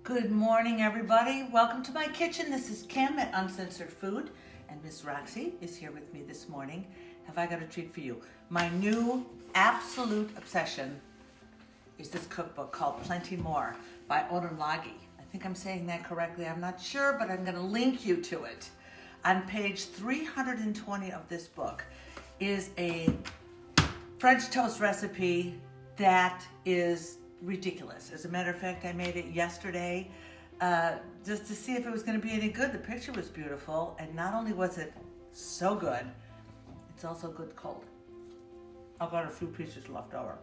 Good morning, everybody. Welcome to my kitchen. This is Kim at Uncensored Food, and Miss Roxy is here with me this morning. Have I got a treat for you? My new absolute obsession is this cookbook called Plenty More by Untitled. I think I'm saying that correctly. I'm not sure, but I'm going to link you to it. On page 320 of this book is a French toast recipe that is ridiculous. As a matter of fact, I made it yesterday just to see if it was going to be any good. The picture was beautiful, and not only was it so good, it's also good cold. I've got a few pieces left over.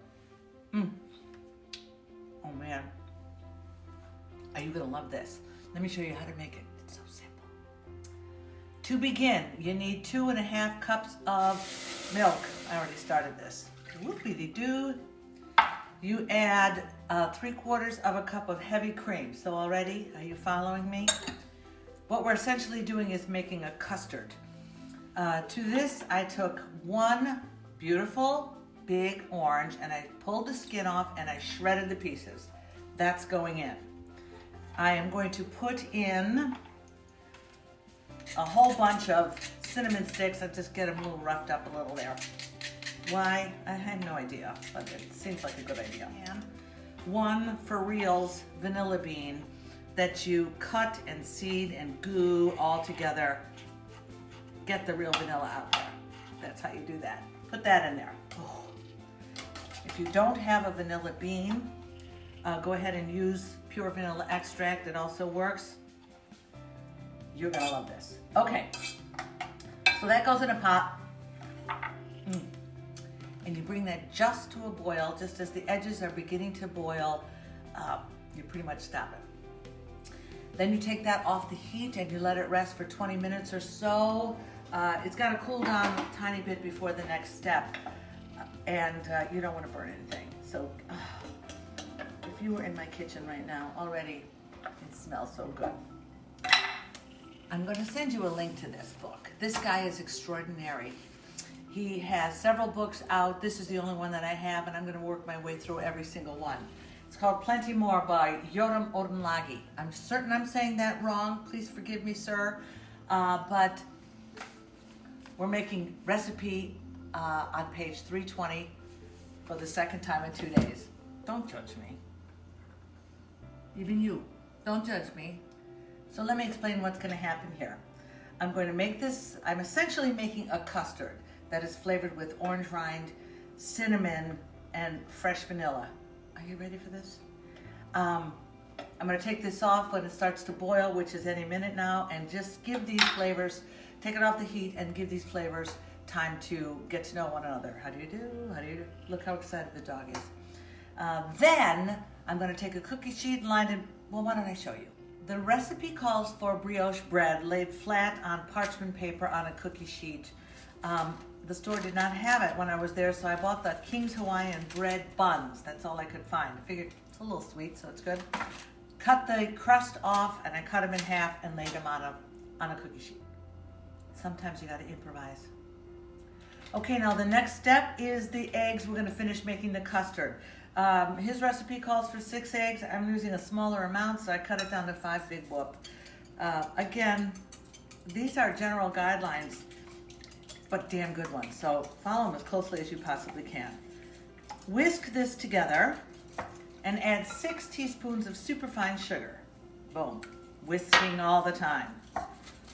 Oh man, are you going to love this? Let me show you how to make it. It's so simple. To begin, you need 2.5 cups of milk. I already started this. Whoopity-doo. You add 3/4 of a cup of heavy cream. So already, are you following me? What we're essentially doing is making a custard. To this, I took one beautiful big orange and I pulled the skin off and I shredded the pieces. That's going in. I am going to put in a whole bunch of cinnamon sticks. I just get them a little roughed up a little there. Why? I have no idea, but it seems like a good idea. And one for reals vanilla bean that you cut and seed and goo all together. Get the real vanilla out there. That's how you do that. Put that in there. Oh. If you don't have a vanilla bean, go ahead and use pure vanilla extract. It also works. You're gonna love this. Okay, so that goes in a pot. And you bring that just to a boil, just as the edges are beginning to boil, you pretty much stop it. Then you take that off the heat and you let it rest for 20 minutes or so. It's got to cool down a tiny bit before the next step, and you don't want to burn anything. So if you were in my kitchen right now, already it smells so good. I'm going to send you a link to this book. This guy is extraordinary. He has several books out. This is the only one that I have, and I'm going to work my way through every single one. It's called Plenty More by Untitled. I'm certain I'm saying that wrong. Please forgive me, sir. But we're making recipe on page 320 for the second time in 2 days. Don't judge me. Even you. Don't judge me. So let me explain what's going to happen here. I'm going to make this, I'm essentially making a custard that is flavored with orange rind, cinnamon, and fresh vanilla. Are you ready for this? I'm gonna take this off when it starts to boil, which is any minute now, and just give these flavors, take it off the heat and give these flavors time to get to know one another. How do you do? How do you do? Look how excited the dog is. Then I'm gonna take a cookie sheet and line it, well, why don't I show you? The recipe calls for brioche bread laid flat on parchment paper on a cookie sheet. The store did not have it when I was there, so I bought the King's Hawaiian bread buns. That's all I could find. I figured it's a little sweet, so it's good. Cut the crust off, and I cut them in half and laid them on a cookie sheet. Sometimes you gotta improvise. Okay, now the next step is the eggs. We're gonna finish making the custard. His recipe calls for 6 eggs. I'm using a smaller amount, so I cut it down to 5 big whoop. Again, these are general guidelines, but damn good ones. So follow them as closely as you possibly can. Whisk this together and add 6 teaspoons of superfine sugar. Boom. Whisking all the time.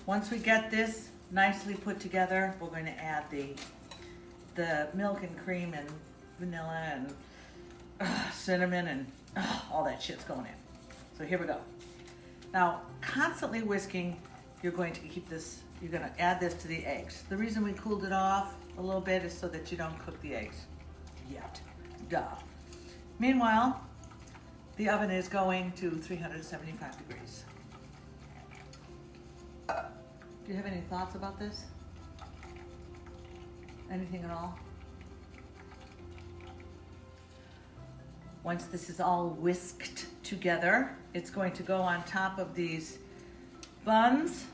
Once we get this nicely put together, we're going to add the milk and cream and vanilla and cinnamon and all that shit's going in. So here we go. Now, constantly whisking, you're going to keep this. You're going to add this to the eggs. The reason we cooled it off a little bit is so that you don't cook the eggs yet. Duh. Meanwhile, the oven is going to 375 degrees. Do you have any thoughts about this? Anything at all? Once this is all whisked together, it's going to go on top of these buns.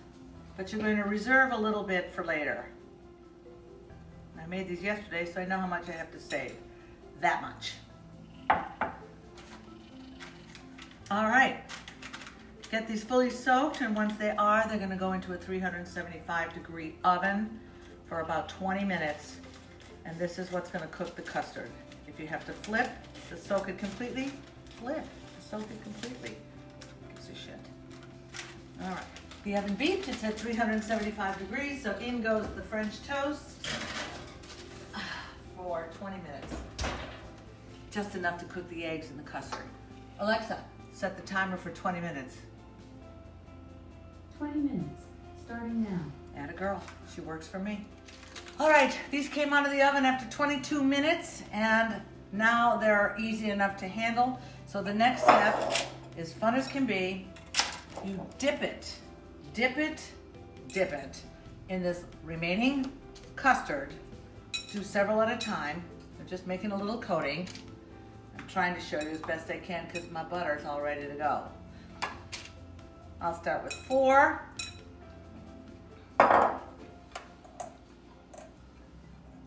But you're going to reserve a little bit for later. I made these yesterday, so I know how much I have to save. That much. All right. get these fully soaked, and once they are, they're gonna go into a 375-degree oven for about 20 minutes. And this is what's gonna cook the custard. If you have to flip to soak it completely, flip to soak it completely. Gives a shit. All right, the oven beeped, it's at 375 degrees, so in goes the French toast for 20 minutes. Just enough to cook the eggs and the custard. Alexa, set the timer for 20 minutes. 20 minutes, starting now. Atta girl, she works for me. All right, these came out of the oven after 22 minutes, and now they're easy enough to handle. So the next step is fun as can be. You dip it in this remaining custard. Do several at a time. I'm just making a little coating. I'm trying to show you as best I can because my butter's all ready to go. I'll start with 4.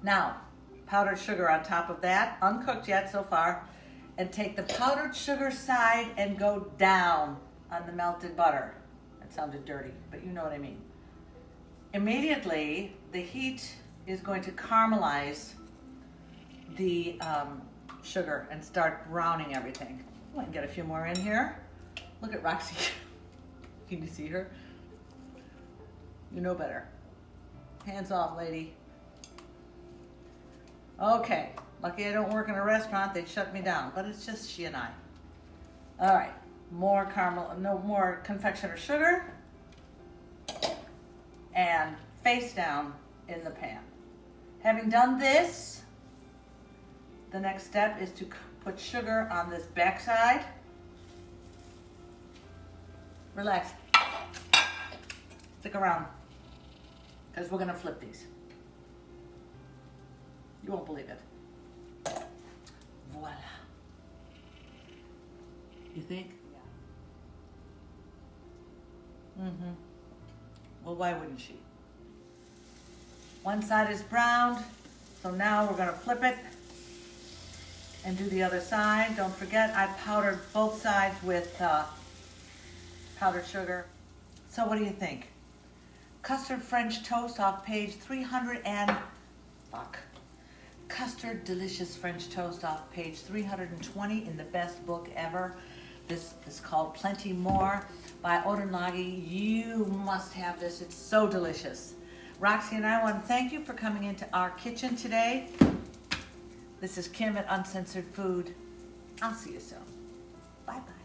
Now, powdered sugar on top of that, uncooked yet so far, and take the powdered sugar side and go down on the melted butter. That sounded dirty, but you know what I mean. Immediately, the heat is going to caramelize the sugar and start browning everything. Oh, I can get a few more in here. Look at Roxy. Can you see her? You know better. Hands off, lady. Okay, lucky I don't work in a restaurant, they'd shut me down, but it's just she and I. All right, more confectioner sugar, and face down in the pan. Having done this, the next step is to put sugar on this back side. Relax. Stick around, because we're gonna flip these. You won't believe it. Voila. You think? Yeah. Mm-hmm. Well, why wouldn't she? One side is browned, so now we're gonna flip it and do the other side. Don't forget, I powdered both sides with powdered sugar. So what do you think? Custard French toast off page 300 and... fuck. Custard delicious French toast off page 320 in the best book ever. This is called Plenty More by Odenlagi. You must have this. It's so delicious. Roxy and I want to thank you for coming into our kitchen today. This is Kim at Uncensored Food. I'll see you soon. Bye-bye.